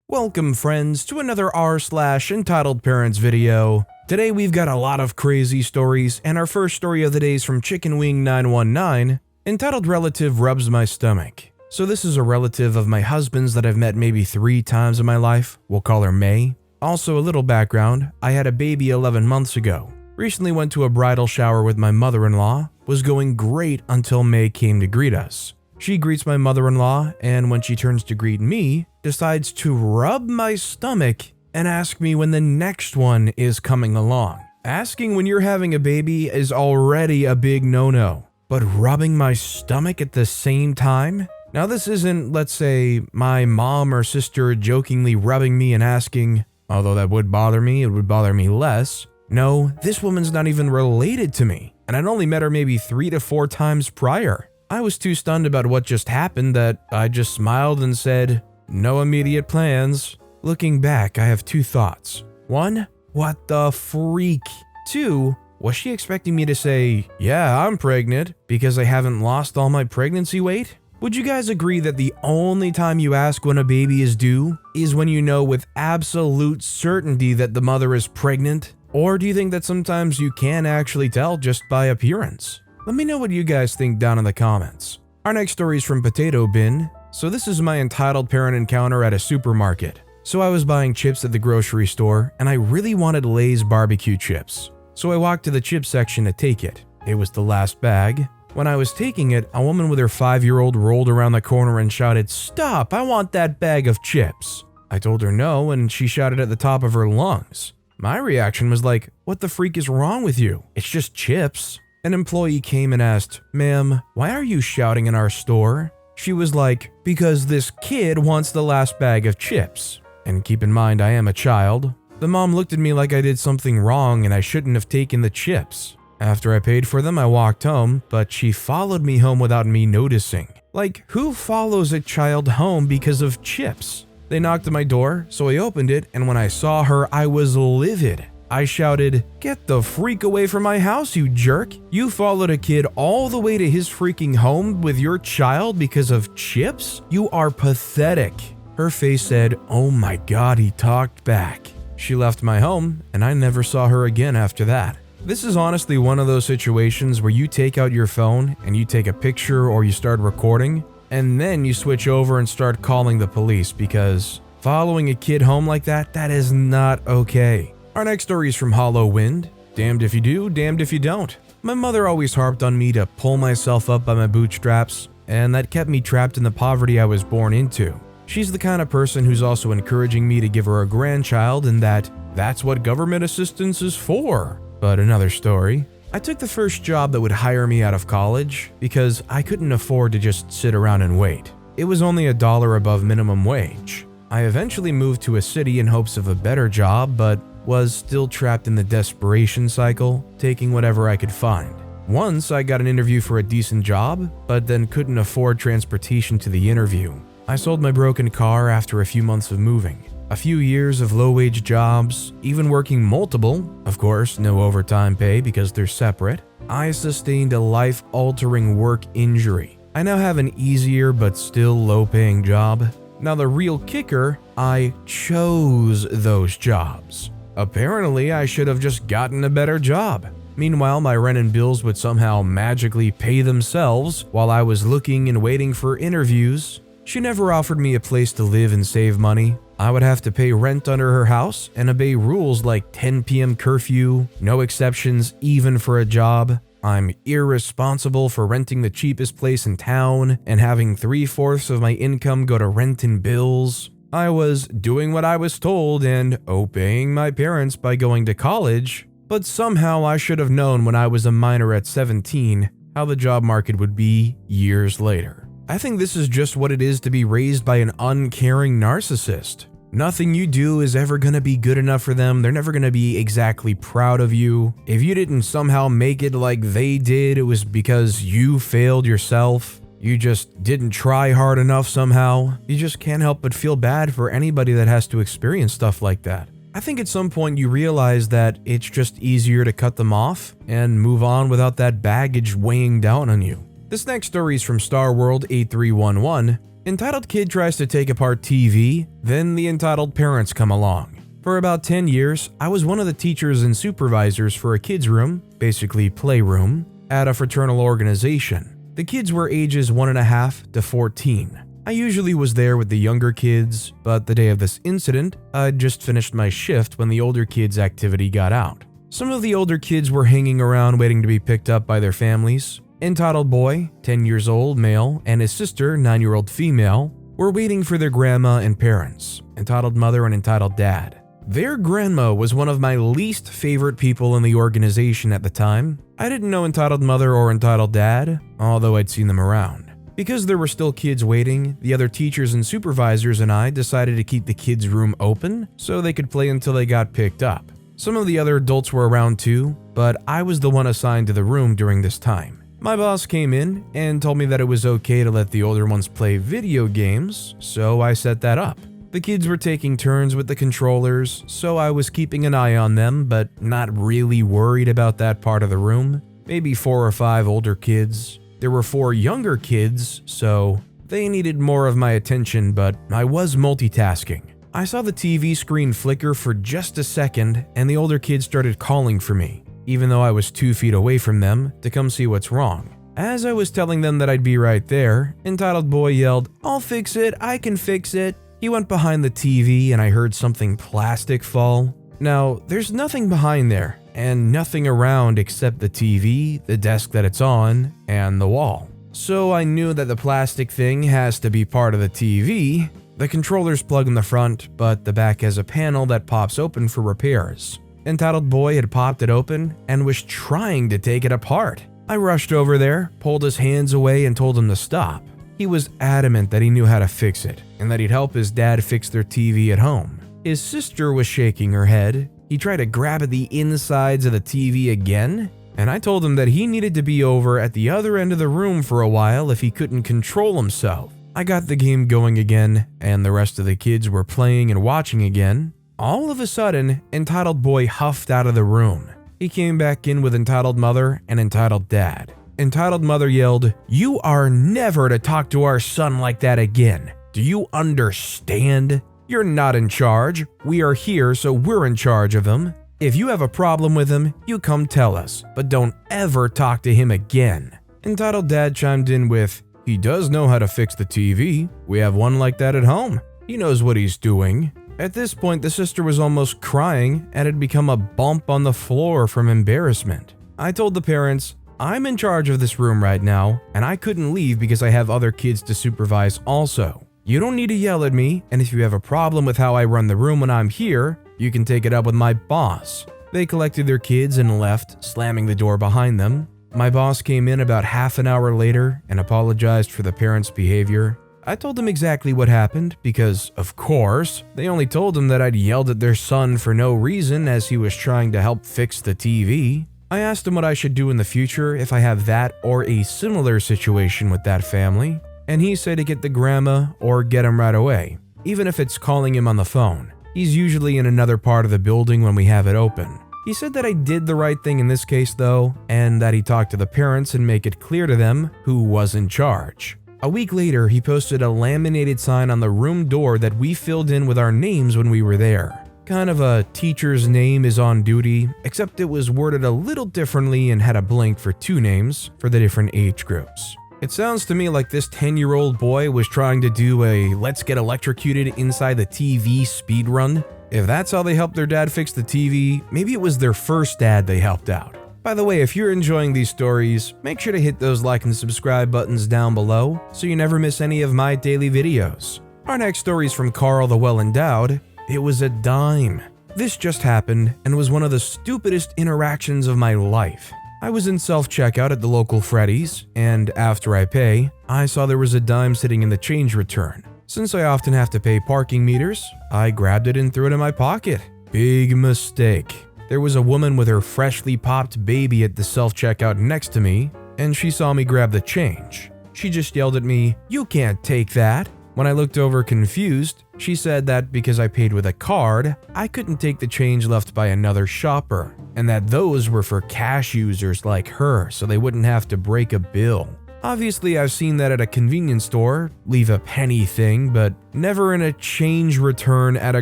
Welcome friends to another r/EntitledParents video. Today we've got a lot of crazy stories, and our first story of the day is from ChickenWing919, entitled Relative Rubs My Stomach. So this is a relative of my husband's that I've met maybe 3 times in my life. We'll call her May. Also a little background, I had a baby 11 months ago. Recently went to a bridal shower with my mother-in-law. Was going great until May came to greet us. She greets my mother-in-law, and when she turns to greet me, decides to rub my stomach and ask me when the next one is coming along. Asking when you're having a baby is already a big no-no, but rubbing my stomach at the same time? Now this isn't, let's say, my mom or sister jokingly rubbing me and asking, although that would bother me, it would bother me less. No, this woman's not even related to me, and I'd only met her maybe 3 to 4 times prior. I was too stunned about what just happened that I just smiled and said, "No immediate plans." Looking back, I have 2 thoughts. 1, what the freak? 2, was she expecting me to say, "Yeah, I'm pregnant," because I haven't lost all my pregnancy weight? Would you guys agree that the only time you ask when a baby is due is when you know with absolute certainty that the mother is pregnant? Or do you think that sometimes you can actually tell just by appearance? Let me know what you guys think down in the comments. Our next story is from Potato Bin. So this is my entitled parent encounter at a supermarket. So I was buying chips at the grocery store, and I really wanted Lay's barbecue chips. So I walked to the chip section to take it. It was the last bag. When I was taking it, a woman with her 5-year-old rolled around the corner and shouted, "Stop, I want that bag of chips." I told her no, and she shouted at the top of her lungs. My reaction was like, "What the freak is wrong with you? It's just chips." An employee came and asked, "Ma'am, why are you shouting in our store?" She was like, "Because this kid wants the last bag of chips." And keep in mind, I am a child. The mom looked at me like I did something wrong and I shouldn't have taken the chips. After I paid for them, I walked home, but she followed me home without me noticing. Like, who follows a child home because of chips? They knocked at my door, so I opened it, and when I saw her, I was livid. I shouted, "Get the freak away from my house, you jerk! You followed a kid all the way to his freaking home with your child because of chips? You are pathetic." Her face said, "Oh my god, he talked back." She left my home, and I never saw her again after that. This is honestly one of those situations where you take out your phone and you take a picture or you start recording, and then you switch over and start calling the police because following a kid home like that is not okay. Our next story is from Hollow Wind. Damned if you do, damned if you don't. My mother always harped on me to pull myself up by my bootstraps, and that kept me trapped in the poverty I was born into. She's the kind of person who's also encouraging me to give her a grandchild and that's what government assistance is for. But another story. I took the first job that would hire me out of college because I couldn't afford to just sit around and wait. It was only $1 above minimum wage. I eventually moved to a city in hopes of a better job, but was still trapped in the desperation cycle, taking whatever I could find. Once I got an interview for a decent job, but then couldn't afford transportation to the interview. I sold my broken car after a few months of moving. A few years of low-wage jobs, even working multiple, of course, no overtime pay because they're separate. I sustained a life-altering work injury. I now have an easier but still low-paying job. Now the real kicker, I chose those jobs. Apparently, I should have just gotten a better job. Meanwhile, my rent and bills would somehow magically pay themselves while I was looking and waiting for interviews. She never offered me a place to live and save money. I would have to pay rent under her house and obey rules like 10 p.m. curfew, no exceptions even for a job. I'm irresponsible for renting the cheapest place in town and having 3/4 of my income go to rent and bills. I was doing what I was told and obeying my parents by going to college, but somehow I should have known when I was a minor at 17 how the job market would be years later. I think this is just what it is to be raised by an uncaring narcissist. Nothing you do is ever gonna be good enough for them. They're never gonna be exactly proud of you. If you didn't somehow make it like they did, it was because you failed yourself. You just didn't try hard enough somehow. You just can't help but feel bad for anybody that has to experience stuff like that. I think at some point you realize that it's just easier to cut them off and move on without that baggage weighing down on you. This next story is from Star World 8311. Entitled kid tries to take apart TV, then the entitled parents come along. For about 10 years, I was one of the teachers and supervisors for a kids' room, basically playroom, at a fraternal organization. The kids were ages 1.5 to 14. I usually was there with the younger kids, but the day of this incident, I'd just finished my shift when the older kids' activity got out. Some of the older kids were hanging around waiting to be picked up by their families. Entitled boy, 10 years old male, and his sister, 9-year-old female, were waiting for their grandma and parents, entitled mother and entitled dad. Their grandma was one of my least favorite people in the organization at the time. I didn't know entitled mother or entitled dad, although I'd seen them around. Because there were still kids waiting, the other teachers and supervisors and I decided to keep the kids' room open so they could play until they got picked up. Some of the other adults were around too, but I was the one assigned to the room during this time. My boss came in and told me that it was okay to let the older ones play video games, so I set that up. The kids were taking turns with the controllers, so I was keeping an eye on them, but not really worried about that part of the room. Maybe 4 or 5 older kids. There were 4 younger kids, so they needed more of my attention, but I was multitasking. I saw the TV screen flicker for just a second, and the older kids started calling for me, even though I was 2 feet away from them, to come see what's wrong. As I was telling them that I'd be right there, entitled boy yelled, "I'll fix it, I can fix it." He went behind the TV and I heard something plastic fall. Now, there's nothing behind there, and nothing around except the TV, the desk that it's on, and the wall. So I knew that the plastic thing has to be part of the TV. The controller's plugged in the front, but the back has a panel that pops open for repairs. Entitled boy had popped it open and was trying to take it apart. I rushed over there, pulled his hands away and told him to stop. He was adamant that he knew how to fix it and that he'd help his dad fix their TV at home. His sister was shaking her head. He tried to grab at the insides of the TV again, and I told him that he needed to be over at the other end of the room for a while if he couldn't control himself. I got the game going again, and the rest of the kids were playing and watching again. All of a sudden, entitled boy huffed out of the room. He came back in with entitled mother and entitled dad. Entitled mother yelled, "You are never to talk to our son like that again. Do you understand? You're not in charge. We are here, so we're in charge of him. If you have a problem with him, you come tell us, but don't ever talk to him again." Entitled dad chimed in with, "He does know how to fix the TV. We have one like that at home. He knows what he's doing." At this point, the sister was almost crying and had become a bump on the floor from embarrassment. I told the parents, "I'm in charge of this room right now, and I couldn't leave because I have other kids to supervise also. You don't need to yell at me, and if you have a problem with how I run the room when I'm here, you can take it up with my boss." They collected their kids and left, slamming the door behind them. My boss came in about half an hour later and apologized for the parents' behavior. I told him exactly what happened because, of course, they only told him that I'd yelled at their son for no reason as he was trying to help fix the TV. I asked him what I should do in the future if I have that or a similar situation with that family, and he said to get the grandma or get him right away, even if it's calling him on the phone. He's usually in another part of the building when we have it open. He said that I did the right thing in this case though, and that he talked to the parents and make it clear to them who was in charge. A week later, he posted a laminated sign on the room door that we filled in with our names when we were there. Kind of a teacher's name is on duty, except it was worded a little differently and had a blank for 2 names for the different age groups. It sounds to me like this 10-year-old boy was trying to do a let's get electrocuted inside the TV speedrun. If that's how they helped their dad fix the TV, maybe it was their first dad they helped out. By the way, if you're enjoying these stories, make sure to hit those like and subscribe buttons down below so you never miss any of my daily videos. Our next story is from Carl the Well-Endowed. It was a dime. This just happened and was one of the stupidest interactions of my life. I was in self-checkout at the local Freddy's, and after I pay, I saw there was a dime sitting in the change return. Since I often have to pay parking meters, I grabbed it and threw it in my pocket. Big mistake. There was a woman with her freshly popped baby at the self-checkout next to me, and she saw me grab the change. She just yelled at me, "You can't take that." When I looked over confused, she said that because I paid with a card, I couldn't take the change left by another shopper, and that those were for cash users like her so they wouldn't have to break a bill. Obviously, I've seen that at a convenience store, leave a penny thing, but never in a change return at a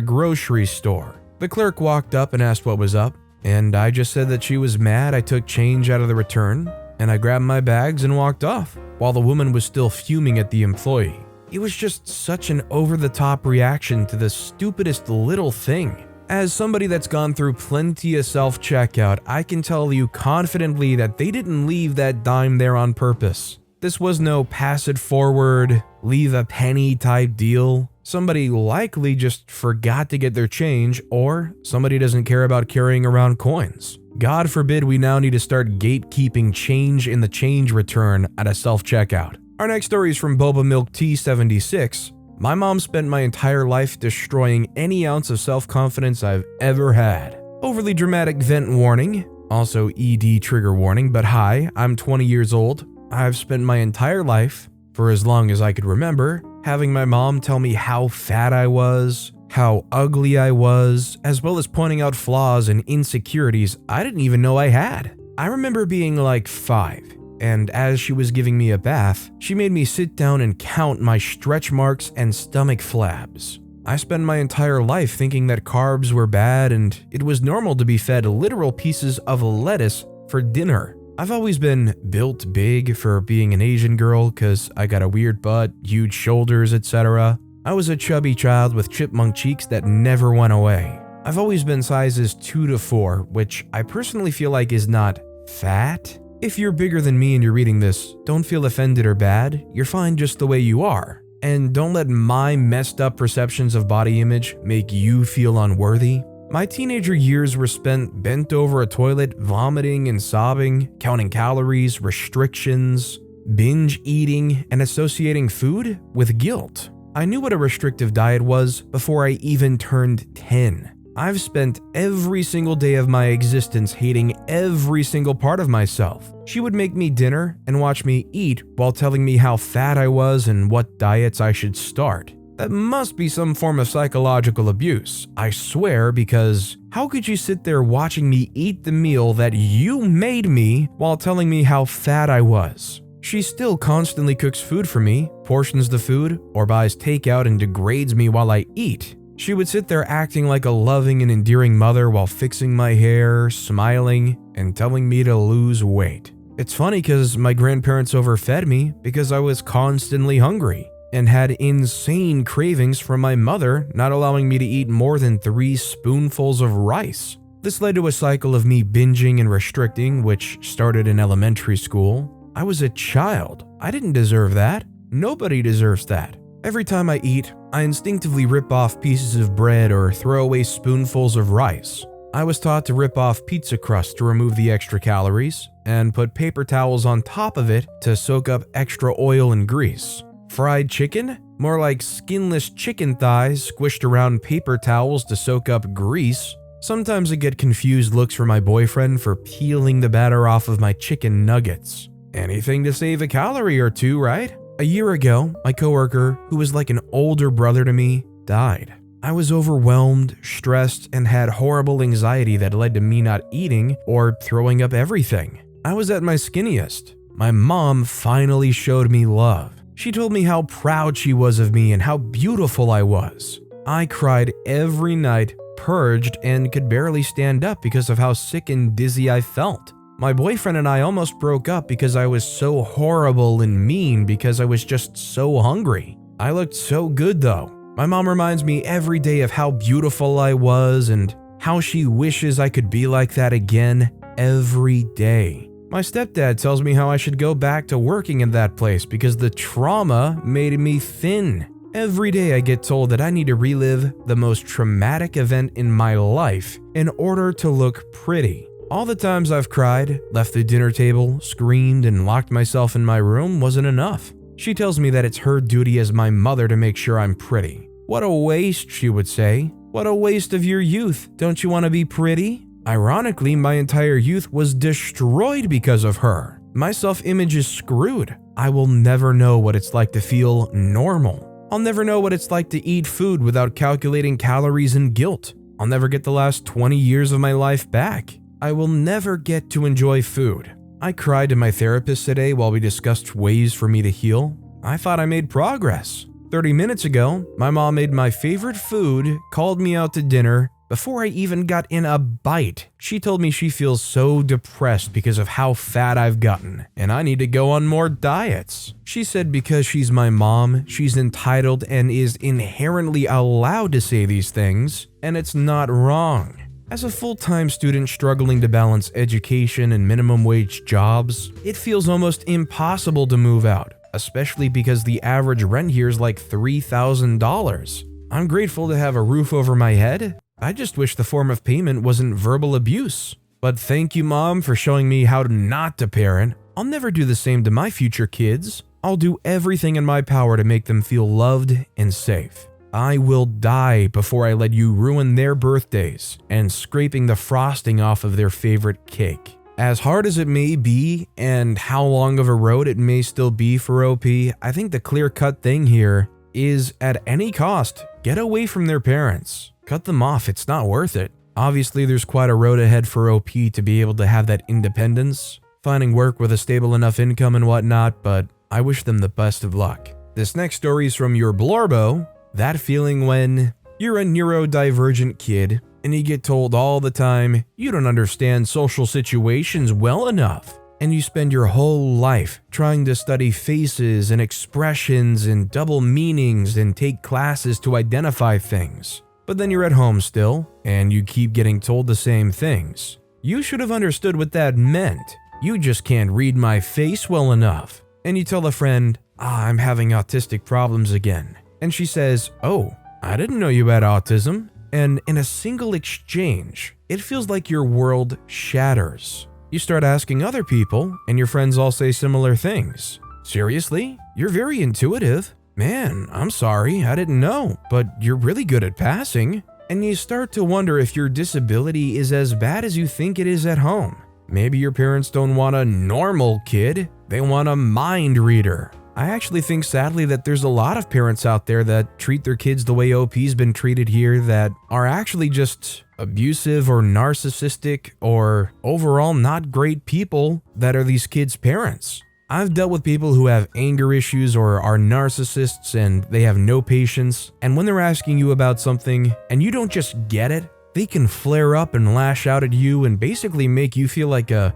grocery store. The clerk walked up and asked what was up, and I just said that she was mad I took change out of the return, and I grabbed my bags and walked off, while the woman was still fuming at the employee. It was just such an over-the-top reaction to the stupidest little thing. As somebody that's gone through plenty of self-checkout, I can tell you confidently that they didn't leave that dime there on purpose. This was no pass it forward, leave a penny type deal. Somebody likely just forgot to get their change, or somebody doesn't care about carrying around coins. God forbid we now need to start gatekeeping change in the change return at a self-checkout. Our next story is from Boba Milk T76. My mom spent my entire life destroying any ounce of self-confidence I've ever had. Overly dramatic vent warning, also ED trigger warning, but hi, I'm 20 years old. I've spent my entire life, for as long as I could remember, having my mom tell me how fat I was, how ugly I was, as well as pointing out flaws and insecurities I didn't even know I had. I remember being like 5. And as she was giving me a bath, she made me sit down and count my stretch marks and stomach flabs. I spent my entire life thinking that carbs were bad and it was normal to be fed literal pieces of lettuce for dinner. I've always been built big for being an Asian girl cause I got a weird butt, huge shoulders, etc. I was a chubby child with chipmunk cheeks that never went away. I've always been sizes 2 to 4, which I personally feel like is not fat. If you're bigger than me and you're reading this, don't feel offended or bad, you're fine just the way you are. And don't let my messed up perceptions of body image make you feel unworthy. My teenager years were spent bent over a toilet, vomiting and sobbing, counting calories, restrictions, binge eating, and associating food with guilt. I knew what a restrictive diet was before I even turned 10. I've spent every single day of my existence hating every single part of myself. She would make me dinner and watch me eat while telling me how fat I was and what diets I should start. That must be some form of psychological abuse, I swear, because how could you sit there watching me eat the meal that you made me while telling me how fat I was? She still constantly cooks food for me, portions the food, or buys takeout and degrades me while I eat. She would sit there acting like a loving and endearing mother while fixing my hair, smiling, and telling me to lose weight. It's funny because my grandparents overfed me because I was constantly hungry and had insane cravings from my mother not allowing me to eat more than 3 spoonfuls of rice. This led to a cycle of me binging and restricting, which started in elementary school. I was a child. I didn't deserve that. Nobody deserves that. Every time I eat, I instinctively rip off pieces of bread or throw away spoonfuls of rice. I was taught to rip off pizza crust to remove the extra calories, and put paper towels on top of it to soak up extra oil and grease. Fried chicken? More like skinless chicken thighs squished around paper towels to soak up grease. Sometimes I get confused looks from my boyfriend for peeling the batter off of my chicken nuggets. Anything to save a calorie or two, right? A year ago, my coworker, who was like an older brother to me, died. I was overwhelmed, stressed, and had horrible anxiety that led to me not eating or throwing up everything. I was at my skinniest. My mom finally showed me love. She told me how proud she was of me and how beautiful I was. I cried every night, purged, and could barely stand up because of how sick and dizzy I felt. My boyfriend and I almost broke up because I was so horrible and mean because I was just so hungry. I looked so good though. My mom reminds me every day of how beautiful I was and how she wishes I could be like that again every day. My stepdad tells me how I should go back to working in that place because the trauma made me thin. Every day I get told that I need to relive the most traumatic event in my life in order to look pretty. All the times I've cried, left the dinner table, screamed, and locked myself in my room wasn't enough. She tells me that it's her duty as my mother to make sure I'm pretty. What a waste, she would say. What a waste of your youth. Don't you want to be pretty? Ironically, my entire youth was destroyed because of her. My self-image is screwed. I will never know what it's like to feel normal. I'll never know what it's like to eat food without calculating calories and guilt. I'll never get the last 20 years of my life back. I will never get to enjoy food. I cried to my therapist today while we discussed ways for me to heal. I thought I made progress. 30 minutes ago, my mom made my favorite food, called me out to dinner. Before I even got in a bite, she told me she feels so depressed because of how fat I've gotten, and I need to go on more diets. She said because she's my mom, she's entitled and is inherently allowed to say these things, and it's not wrong. As a full-time student struggling to balance education and minimum wage jobs, it feels almost impossible to move out, especially because the average rent here is like $3,000. I'm grateful to have a roof over my head. I just wish the form of payment wasn't verbal abuse. But thank you, Mom, for showing me how not to parent. I'll never do the same to my future kids. I'll do everything in my power to make them feel loved and safe. I will die before I let you ruin their birthdays and scraping the frosting off of their favorite cake. As hard as it may be and how long of a road it may still be for OP, I think the clear-cut thing here is at any cost, get away from their parents. Cut them off, it's not worth it. Obviously, there's quite a road ahead for OP to be able to have that independence, finding work with a stable enough income and whatnot, but I wish them the best of luck. This next story is from your Blorbo. That feeling when you're a neurodivergent kid and you get told all the time you don't understand social situations well enough, and you spend your whole life trying to study faces and expressions and double meanings and take classes to identify things. But then you're at home still, and you keep getting told the same things. You should have understood what that meant. You just can't read my face well enough. And you tell a friend, I'm having autistic problems again. And she says, oh, I didn't know you had autism. And in a single exchange, it feels like your world shatters. You start asking other people, and your friends all say similar things. Seriously? You're very intuitive. Man, I'm sorry, I didn't know, but you're really good at passing. And you start to wonder if your disability is as bad as you think it is at home. Maybe your parents don't want a normal kid, they want a mind reader. I actually think sadly that there's a lot of parents out there that treat their kids the way OP's been treated here that are actually just abusive or narcissistic or overall not great people that are these kids' parents. I've dealt with people who have anger issues or are narcissists and they have no patience, and when they're asking you about something and you don't just get it, they can flare up and lash out at you and basically make you feel like it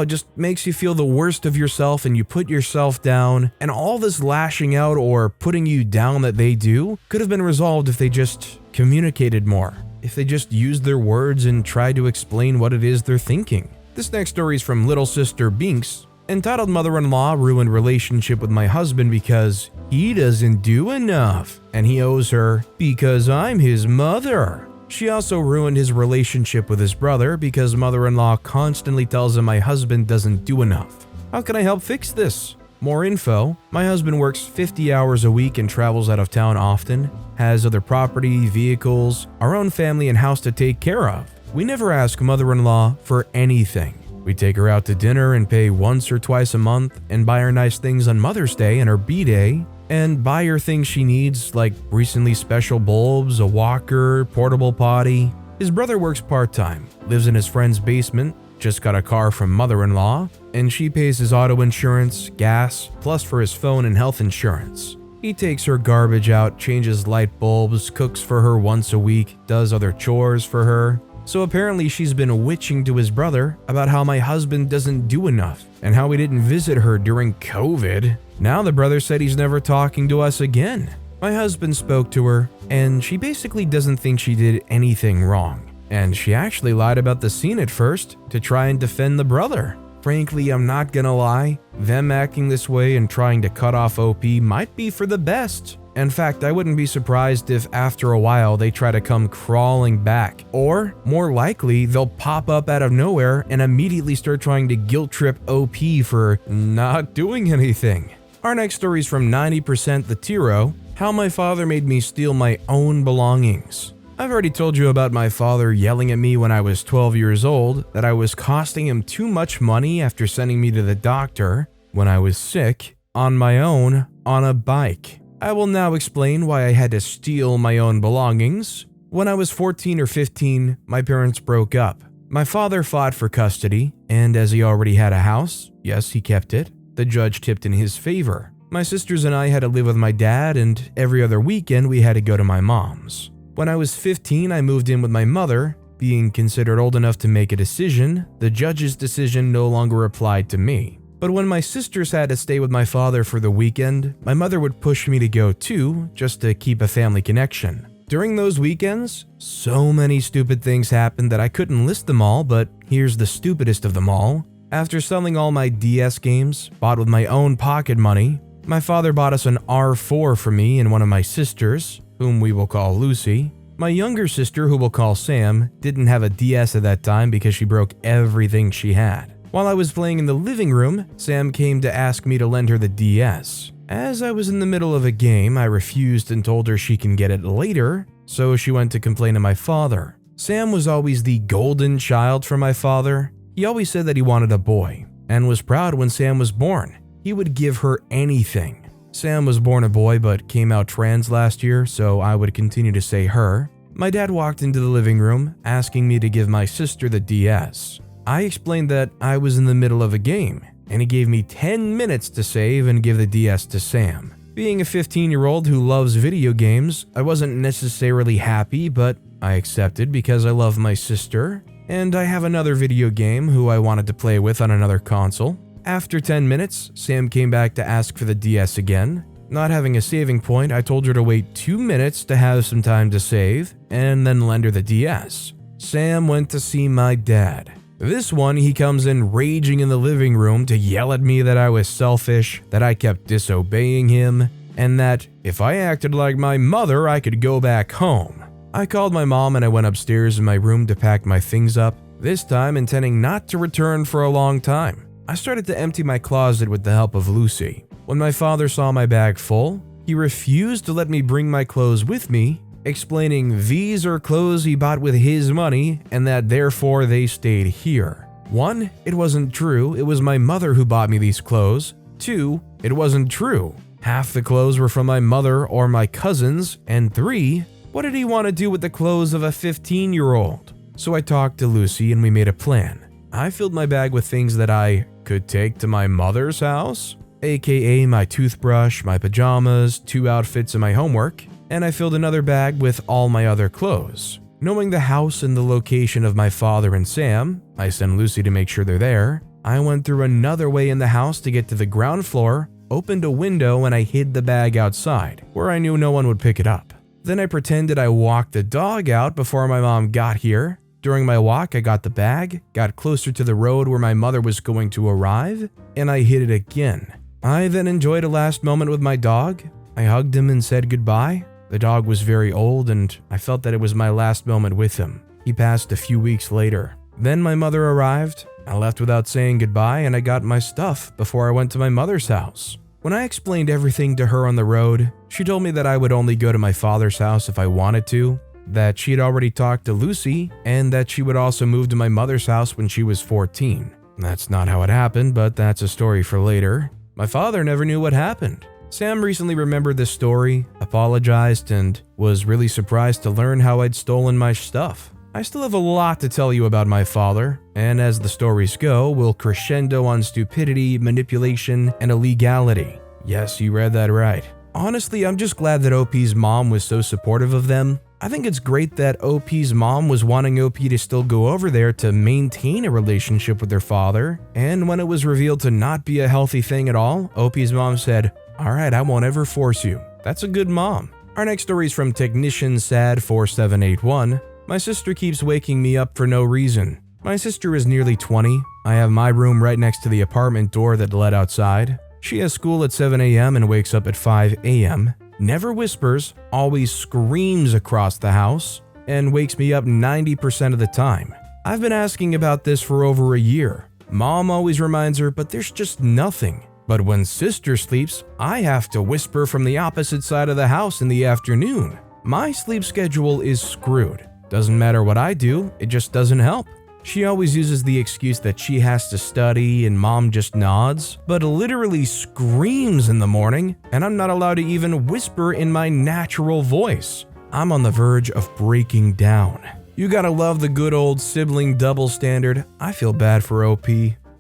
just makes you feel the worst of yourself and you put yourself down, and all this lashing out or putting you down that they do could have been resolved if they just communicated more, if they just used their words and tried to explain what it is they're thinking. This next story is from Little Sister Binks. Entitled Mother-in-Law ruined relationship with my husband because he doesn't do enough, and he owes her because I'm his mother. She also ruined his relationship with his brother because mother-in-law constantly tells him my husband doesn't do enough. How can I help fix this? More info. My husband works 50 hours a week and travels out of town often, has other property, vehicles, our own family and house to take care of. We never ask mother-in-law for anything. We take her out to dinner and pay once or twice a month and buy her nice things on Mother's Day and her B-Day, and buy her things she needs like recently special bulbs, a walker, portable potty. His brother works part-time, lives in his friend's basement, just got a car from mother-in-law, and she pays his auto insurance, gas, plus for his phone and health insurance. He takes her garbage out, changes light bulbs, cooks for her once a week, does other chores for her. So apparently she's been witching to his brother about how my husband doesn't do enough and how we didn't visit her during COVID. Now the brother said he's never talking to us again. My husband spoke to her and she basically doesn't think she did anything wrong. And she actually lied about the scene at first to try and defend the brother. Frankly, I'm not gonna lie, them acting this way and trying to cut off OP might be for the best. In fact, I wouldn't be surprised if after a while they try to come crawling back, or more likely they'll pop up out of nowhere and immediately start trying to guilt trip OP for not doing anything. Our next story is from 90% the Tiro, how my father made me steal my own belongings. I've already told you about my father yelling at me when I was 12 years old that I was costing him too much money after sending me to the doctor when I was sick on my own on a bike. I will now explain why I had to steal my own belongings. When I was 14 or 15, my parents broke up. My father fought for custody, and as he already had a house, yes, he kept it, the judge tipped in his favor. My sisters and I had to live with my dad, and every other weekend we had to go to my mom's. When I was 15, I moved in with my mother. Being considered old enough to make a decision, the judge's decision no longer applied to me. But when my sisters had to stay with my father for the weekend, my mother would push me to go too, just to keep a family connection. During those weekends, so many stupid things happened that I couldn't list them all, but here's the stupidest of them all. After selling all my DS games, bought with my own pocket money, my father bought us an R4 for me and one of my sisters, whom we will call Lucy. My younger sister, who we'll call Sam, didn't have a DS at that time because she broke everything she had. While I was playing in the living room, Sam came to ask me to lend her the DS. As I was in the middle of a game, I refused and told her she can get it later, so she went to complain to my father. Sam was always the golden child for my father. He always said that he wanted a boy, and was proud when Sam was born. He would give her anything. Sam was born a boy but came out trans last year, so I would continue to say her. My dad walked into the living room, asking me to give my sister the DS. I explained that I was in the middle of a game, and he gave me 10 minutes to save and give the DS to Sam. Being a 15-year-old who loves video games, I wasn't necessarily happy, but I accepted because I love my sister, and I have another video game who I wanted to play with on another console. After 10 minutes, Sam came back to ask for the DS again. Not having a saving point, I told her to wait 2 minutes to have some time to save, and then lend her the DS. Sam went to see my dad. This one, he comes in raging in the living room to yell at me that I was selfish, that I kept disobeying him, and that if I acted like my mother, I could go back home. I called my mom and I went upstairs in my room to pack my things up, this time intending not to return for a long time. I started to empty my closet with the help of Lucy. When my father saw my bag full, he refused to let me bring my clothes with me, explaining these are clothes he bought with his money and that therefore they stayed here. 1, it wasn't true, it was my mother who bought me these clothes. 2, it wasn't true. Half the clothes were from my mother or my cousins. And 3, what did he want to do with the clothes of a 15-year-old? So I talked to Lucy and we made a plan. I filled my bag with things that I could take to my mother's house, aka my toothbrush, my pajamas, 2 outfits and my homework, and I filled another bag with all my other clothes. Knowing the house and the location of my father and Sam, I sent Lucy to make sure they're there. I went through another way in the house to get to the ground floor, opened a window, and I hid the bag outside, where I knew no one would pick it up. Then I pretended I walked the dog out before my mom got here. During my walk, I got the bag, got closer to the road where my mother was going to arrive, and I hid it again. I then enjoyed a last moment with my dog. I hugged him and said goodbye. The dog was very old, and I felt that it was my last moment with him. He passed a few weeks later. Then my mother arrived. I left without saying goodbye, and I got my stuff before I went to my mother's house. When I explained everything to her on the road, she told me that I would only go to my father's house if I wanted to, that she had already talked to Lucy, and that she would also move to my mother's house when she was 14. That's not how it happened, but that's a story for later. My father never knew what happened. Sam recently remembered this story, apologized, and was really surprised to learn how I'd stolen my stuff. I still have a lot to tell you about my father, and as the stories go, we'll crescendo on stupidity, manipulation, and illegality. Yes, you read that right. Honestly, I'm just glad that OP's mom was so supportive of them. I think it's great that OP's mom was wanting OP to still go over there to maintain a relationship with their father, and when it was revealed to not be a healthy thing at all, OP's mom said, "Alright, I won't ever force you." That's a good mom. Our next story is from Technician Sad 4781. My sister keeps waking me up for no reason. My sister is nearly 20. I have my room right next to the apartment door that led outside. She has school at 7 a.m. and wakes up at 5 a.m. Never whispers, always screams across the house, and wakes me up 90% of the time. I've been asking about this for over a year. Mom always reminds her, but there's just nothing. But when sister sleeps, I have to whisper from the opposite side of the house in the afternoon. My sleep schedule is screwed. Doesn't matter what I do, it just doesn't help. She always uses the excuse that she has to study and mom just nods, but literally screams in the morning, and I'm not allowed to even whisper in my natural voice. I'm on the verge of breaking down. You gotta love the good old sibling double standard. I feel bad for OP.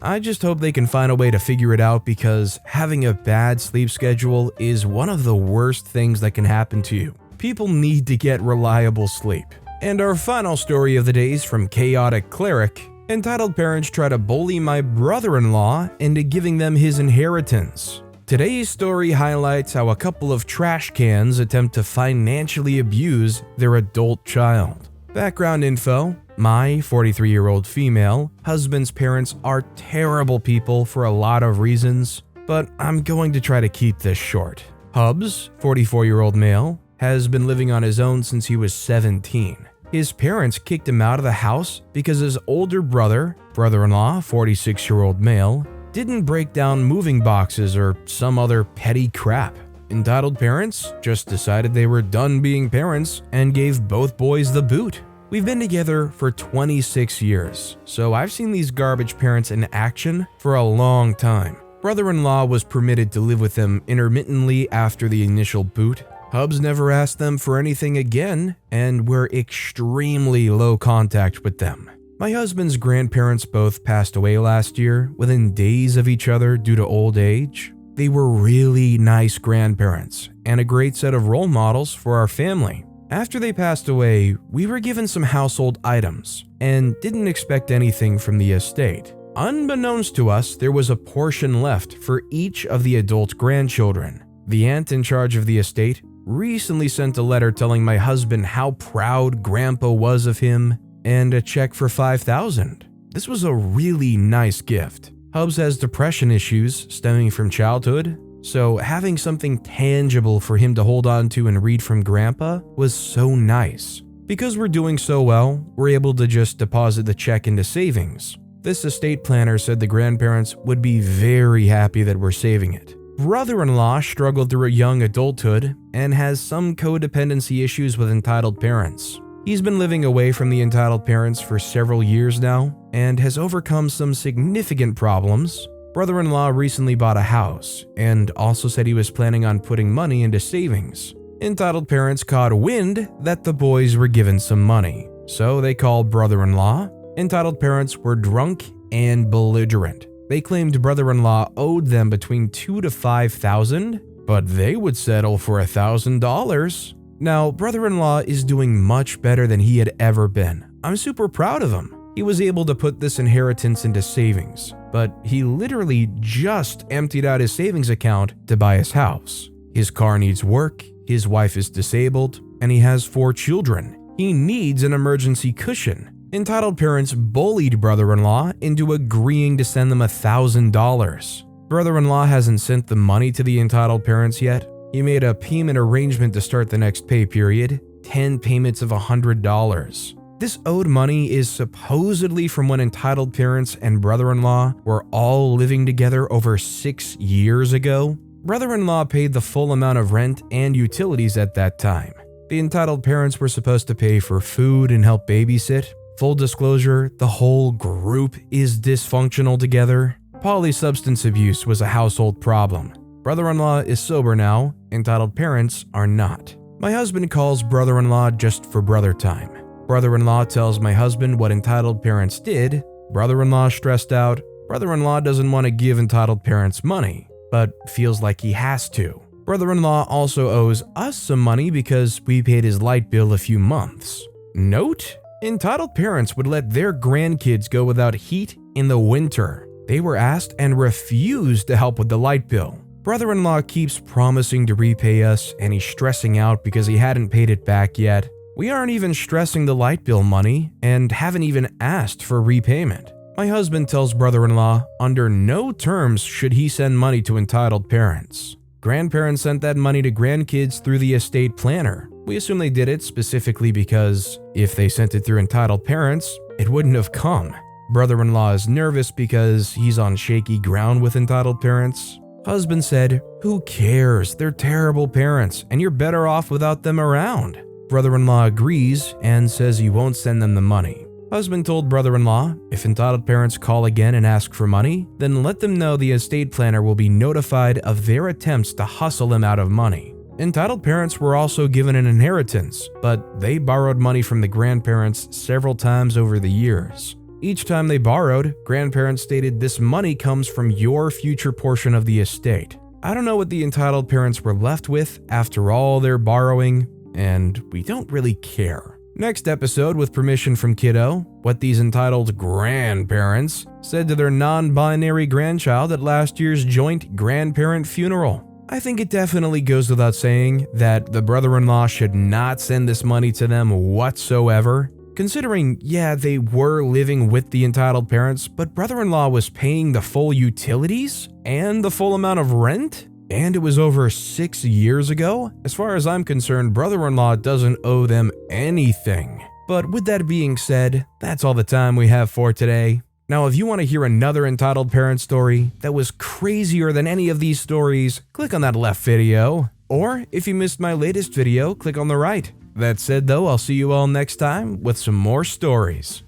I just hope they can find a way to figure it out because having a bad sleep schedule is one of the worst things that can happen to you. People need to get reliable sleep. And our final story of the day is from Chaotic Cleric. Entitled parents try to bully my brother-in-law into giving them his inheritance. Today's story highlights how a couple of trash cans attempt to financially abuse their adult child. Background info: my 43-year-old female husband's parents are terrible people for a lot of reasons, but I'm going to try to keep this short. Hubs, 44-year-old male, has been living on his own since he was 17. His parents kicked him out of the house because his older brother-in-law, 46-year-old male, didn't break down moving boxes or some other petty crap. Entitled parents just decided they were done being parents and gave both boys the boot. We've been together for 26 years, so I've seen these garbage parents in action for a long time. Brother-in-law was permitted to live with them intermittently after the initial boot. Hubs never asked them for anything again, and we're extremely low contact with them. My husband's grandparents both passed away last year, within days of each other due to old age. They were really nice grandparents, and a great set of role models for our family. After they passed away, we were given some household items, and didn't expect anything from the estate. Unbeknownst to us, there was a portion left for each of the adult grandchildren. The aunt in charge of the estate recently sent a letter telling my husband how proud Grandpa was of him and a check for $5,000. This was a really nice gift. Hubs has depression issues stemming from childhood, so having something tangible for him to hold on to and read from Grandpa was so nice. Because we're doing so well, we're able to just deposit the check into savings. This estate planner said the grandparents would be very happy that we're saving it. Brother-in-law struggled through a young adulthood and has some codependency issues with entitled parents. He's been living away from the entitled parents for several years now and has overcome some significant problems. Brother-in-law recently bought a house and also said he was planning on putting money into savings. Entitled parents caught wind that the boys were given some money, so they called brother-in-law. Entitled parents were drunk and belligerent. They claimed brother-in-law owed them between $2,000 to $5,000, but they would settle for $1,000. Now, brother-in-law is doing much better than he had ever been. I'm super proud of him. He was able to put this inheritance into savings, but he literally just emptied out his savings account to buy his house. His car needs work, his wife is disabled, and he has 4 children. He needs an emergency cushion. Entitled parents bullied brother-in-law into agreeing to send them $1,000. Brother-in-law hasn't sent the money to the entitled parents yet. He made a payment arrangement to start the next pay period, 10 payments of $100. This owed money is supposedly from when entitled parents and brother-in-law were all living together over 6 years ago. Brother-in-law paid the full amount of rent and utilities at that time. The entitled parents were supposed to pay for food and help babysit. Full disclosure, the whole group is dysfunctional together. Polysubstance abuse was a household problem. Brother-in-law is sober now, entitled parents are not. My husband calls brother-in-law just for brother time. Brother-in-law tells my husband what entitled parents did. Brother-in-law stressed out. Brother-in-law doesn't want to give entitled parents money, but feels like he has to. Brother-in-law also owes us some money because we paid his light bill a few months. Note: entitled parents would let their grandkids go without heat in the winter. They were asked and refused to help with the light bill. Brother-in-law keeps promising to repay us, and he's stressing out because he hadn't paid it back yet. We aren't even stressing the light bill money and haven't even asked for repayment. My husband tells brother-in-law under no terms should he send money to entitled parents. Grandparents sent that money to grandkids through the estate planner. We assume they did it specifically because if they sent it through entitled parents, it wouldn't have come. Brother-in-law is nervous because he's on shaky ground with entitled parents. Husband said, "Who cares? They're terrible parents, and you're better off without them around." Brother-in-law agrees and says he won't send them the money. Husband told brother-in-law, if entitled parents call again and ask for money, then let them know the estate planner will be notified of their attempts to hustle him out of money. Entitled parents were also given an inheritance, but they borrowed money from the grandparents several times over the years. Each time they borrowed, grandparents stated this money comes from your future portion of the estate. I don't know what the entitled parents were left with after all their borrowing, and we don't really care. Next episode, with permission from Kiddo, what these entitled grandparents said to their non-binary grandchild at last year's joint grandparent funeral. I think it definitely goes without saying that the brother-in-law should not send this money to them whatsoever. Considering, yeah, they were living with the entitled parents, but brother-in-law was paying the full utilities and the full amount of rent? And it was over 6 years ago? As far as I'm concerned, brother-in-law doesn't owe them anything. But with that being said, that's all the time we have for today. Now, if you want to hear another entitled parent story that was crazier than any of these stories, click on that left video. Or if you missed my latest video, click on the right. That said though, I'll see you all next time with some more stories.